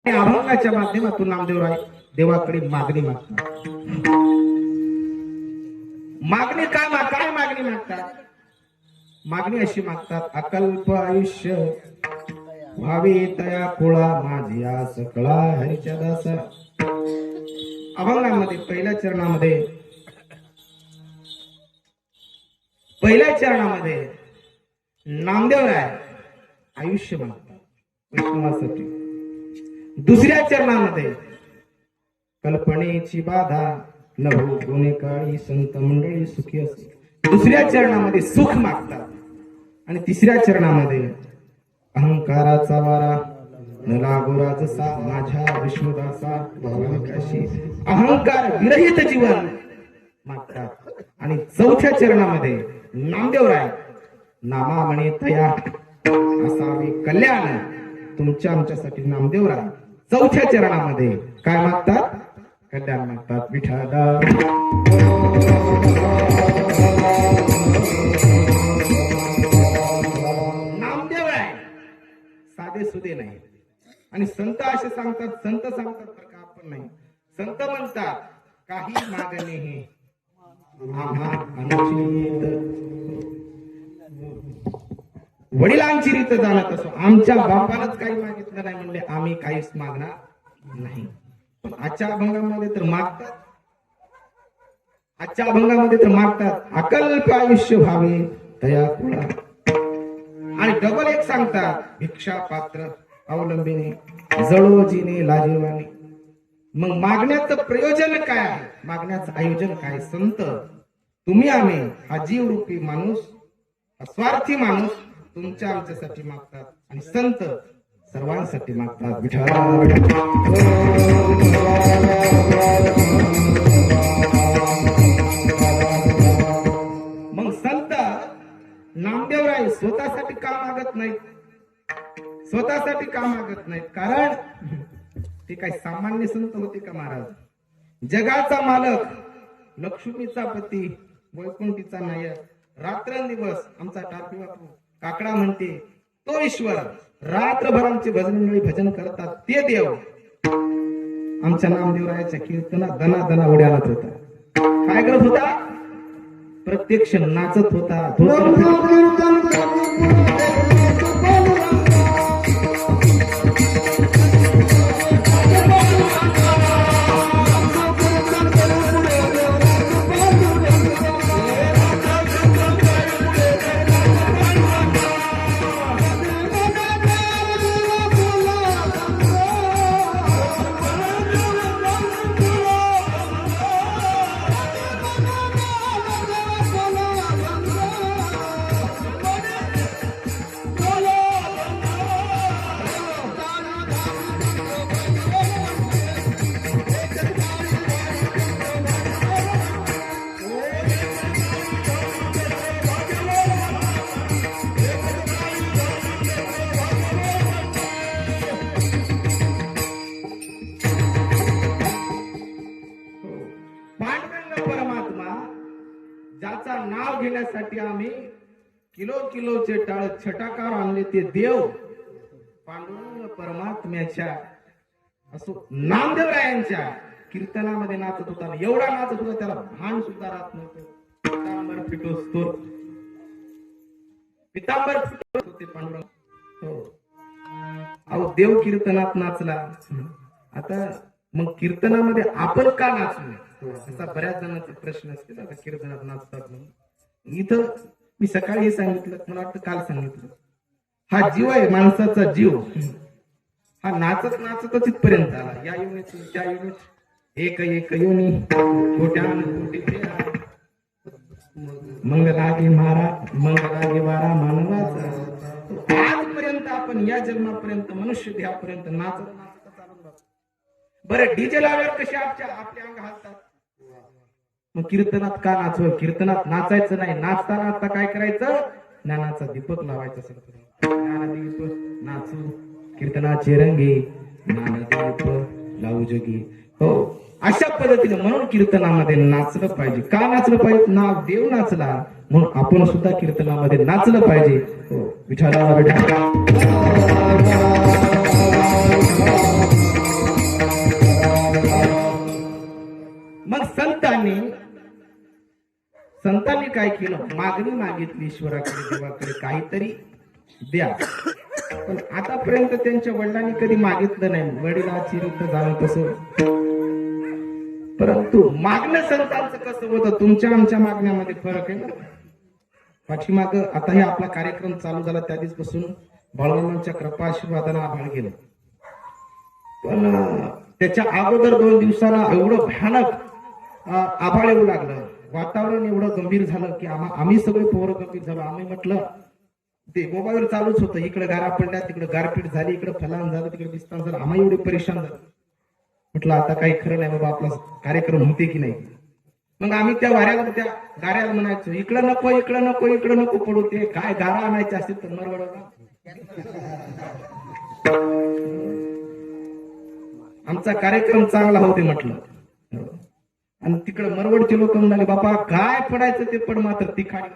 अभंगाच्या माध्यमातून नामदेवराय देवाकडे मागणी मागतात. मागणी काय मागणी मागतात? मागणी अशी मागतात, अकल्प आयुष्य व्हावे तया कुळा माझ्या सकळा हरीच्या दासा. अभंगामध्ये पहिल्या चरणामध्ये नामदेवराय आयुष्य मागतात विष्णुवासाठी. दुसऱ्या चरणामध्ये कल्पनेची बाधा न हो कोणी काळी संत मंडळी सुखी असो. दुसऱ्या चरणामध्ये सुख मागतात. आणि तिसऱ्या चरणामध्ये अहंकाराचा वारा न लागो राजसा माझ्या विष्णुदासा भावनिकाशी अहंकार विरहित जीवन मागतात. आणि चौथ्या चरणामध्ये नामदेवराय नामा म्हणे तया असावे कल्याण तुमच्या आमच्यासाठी. नामदेवराय चौथ्या चरणामध्ये काय मागतात? कल्याण मागतात. विठ्ठला नामदेवराय साधे सुधे नाही. आणि संत असे सांगतात, संत सांगतात तर का आपण नाही. संत म्हणतात काही मागणे हे आम्हा अनुचित वडिलांची रीत जाणत असो. आमच्या बापालाच काही मागितलं नाही म्हणले आम्ही काहीच मागणार नाही. पण आजच्या अभंगामध्ये तर मागतात अकल्प आयुष्य व्हावे तया कुळा. आणि डबल एक सांगतात भिक्षा पात्र अवलंबीने जळोजीने लाजीवाने. मग मागण्याचं प्रयोजन काय आहे? मागण्याचं आयोजन काय? संत तुम्ही आम्ही हा जीव रूपी माणूस, हा स्वार्थी माणूस तुमच्या आमच्यासाठी मागतात. आणि संत सर्वांसाठी मागतात. मग संत नामदेवराय स्वतःसाठी का मागत नाहीत? कारण ते काही सामान्य संत होते का महाराज? जगाचा मालक, लक्ष्मीचा पती, वैकुंठीचा नायक, रात्रंदिवस आमचा टारपी बापू काकडा म्हणते तो ईश्वर, रात्रभर आमचे भजन करतात ते देव. आमच्या नामदेवरायाच्या कीर्तनात दना दना उड्या आणत होता. काय करत होता? प्रत्यक्ष नाचत होता. ज्याचा नाव घेण्यासाठी आम्ही किलोचे टाळ छटाकार आणले ते देव पांडुरंग परमात्म्याच्या असो नामदेवरायांच्या कीर्तनामध्ये नाचत होता. एवढा नाचत होता त्याला भान सुद्धा राहत नव्हतं. पितांबर फिटोस होते पांडुरंग. हो अहो देव कीर्तनात नाचला. आता मग कीर्तनामध्ये आपण का नाचलो? असा बऱ्याच जणांचा प्रश्न असते ना, कीर्तनात नाचतात म्हणून. इथं मी सकाळी हे सांगितलं, मला वाटतं काल सांगितलं, हा जीव आहे माणसाचा जीव. हा नाचतच इथपर्यंत आला. या युनिट त्या युनिट एक योनी कोट्यान कोटी मंगलागे वारा मानवाचा. आजपर्यंत आपण या जन्मापर्यंत मनुष्य देहापर्यंत नाचत चालून जातो. बरं डीजे लावल्यावर कसे आपल्या अंग हालतात? मग कीर्तनात का नाचव? कीर्तनात नाचायचं नाही. नाचताना आता काय करायचं? ज्ञानाचा दीपक लावायचा. ज्ञानदीप नाचू कीर्तनाचे रंगे ज्ञानदीप लावू जगी. हो अशा पद्धतीने म्हणून कीर्तनामध्ये नाचलं पाहिजे. का नाचलं पाहिजे? नाव देव नाचला म्हणून आपण सुद्धा कीर्तनामध्ये नाचलं पाहिजे. हो विठ्ठला विठ्ठला. काय केलं, मागणी मागितली ईश्वराकडे, देवाकडे काहीतरी द्या. पण आतापर्यंत त्यांच्या वडिलांनी कधी मागितलं नाही. वडिलाची रीत झालं तसं. परंतु मागणं संतांचं कसं होतं, तुमच्या आमच्या मागण्यामध्ये फरक आहे ना. पाठीमाग आता हे आपला कार्यक्रम चालू झाला त्या दिवसापासून बाळूमामांच्या कृपा आशीर्वादानं आभाळ गेलं. पण त्याच्या अगोदर 2 दिवसाला एवढं भयानक आभाळ येऊ लागलं, वातावरण एवढं गंभीर झालं की आम्ही सगळे पोरं गंभीर झालो. आम्ही म्हटलं ते मोबाईल चालूच होतं, इकडे गारा पडल्या, तिकडे गारपीट झाली, इकडे फलान झालं, तिकडे विस्तार झालं. आम्ही एवढे परेशान झालो. म्हटलं आता काही खरं नाही बाबा, आपला कार्यक्रम होते की नाही. मग आम्ही त्या गाऱ्याला म्हणायचो, इकडं नको, इकडं नको, इकडं नको पडू. ते काय गारा आणायचे असतील तर मरवडा. आमचा कार्यक्रम चांगला होते म्हटलं. आणि तिकडे मरवडचे लोक म्हणाले, बाबा काय पडायचं ते पड, मात्र तिखाडी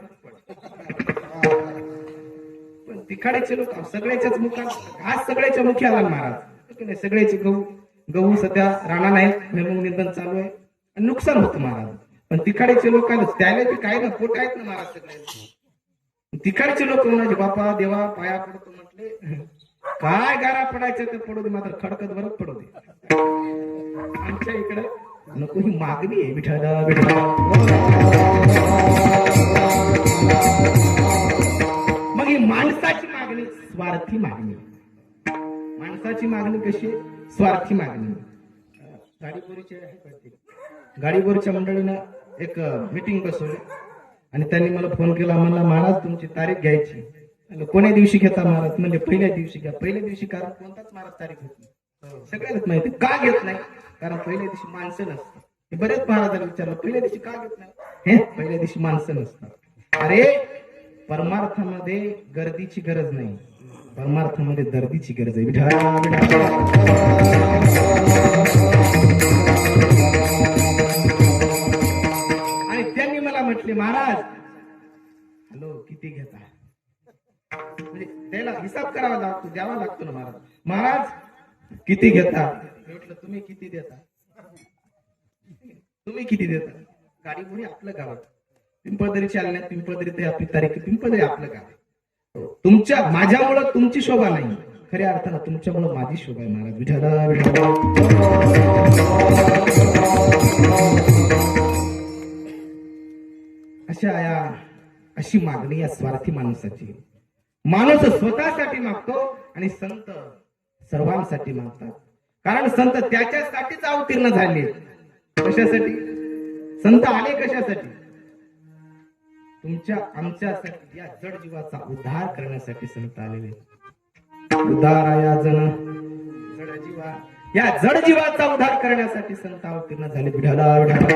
पण तिखाडीचे लोक सगळ्याच्याच मुखात, आज सगळ्याच्या मुखी आला महाराज. सगळ्याचे गहू सध्या राणा नाही, मग निंदन चालू आहे आणि नुकसान होतं महाराज. पण तिखाडीचे लोक त्याला की काय ना पोट आहेत ना महाराज सगळे. तिखाडीचे लोक म्हणाले, बापा देवा पाया पडतो. म्हटले काय गारा पडायचं ते पडू दे, मात्र खडकत बरंच पडू दे. आमच्या इकडे नको, ही मागणी आहे विठाला विठाला. मग ही माणसाची मागणी स्वार्थी मागणी. माणसाची मागणी कशी, स्वार्थी मागणी. गाडीवरच्या मंडळीनं एक मीटिंग बसवली आणि त्यांनी मला फोन केला. म्हणला महाराज तुमची तारीख घ्यायची. कोण्या दिवशी घेता महाराज? म्हणजे पहिल्या दिवशी घ्या. पहिल्या दिवशी कारण कोणताच महाराज तारीख घेत नाही. सगळ्याच माहिती का घेत नाही, कारण पहिल्या दिवशी माणसं नसतात. हे बरेच महाराजांना विचारलं, पहिल्या दिवशी का घेत नाही? हे पहिल्या दिवशी माणसं नसतात. अरे परमार्थामध्ये गर्दीची गरज नाही, परमार्थामध्ये दर्दीची गरज आहे. आणि त्यांनी मला म्हटले, महाराज हॅलो किती घेता? म्हणजे त्याला हिसाब करावा लागतो, द्यावा लागतो ना महाराज. महाराज किती घेता? म्हटलं तुम्ही किती देता? तुम्ही किती देता? गाडी कोणी आपलं गाव आहे, पिंपळदरी चालण्यात, पिंपळदरी ते आपली तारीख, पिंपळदरी आपलं गाव आहे. तुमच्या माझ्यामुळं तुमची शोभा नाही, खऱ्या अर्थानं तुमच्यामुळं माझी शोभा आहे महाराज. विठाला विठाला. अशी मागणी या स्वार्थी माणसाची. माणूस स्वतःसाठी मागतो आणि संत सर्वांसाठी मागतात. कारण संत त्याच्यासाठीच अवतीर्ण झाले. कशासाठी संत आले? कशासाठी? तुमच्या आमच्यासाठी, या जड जीवाचा उद्धार करण्यासाठी संत आलेले. उद्धाराया जन जड जीवा, या जड जीवाचा उद्धार करण्यासाठी संत अवतीर्ण झाले. विठाला विठाला.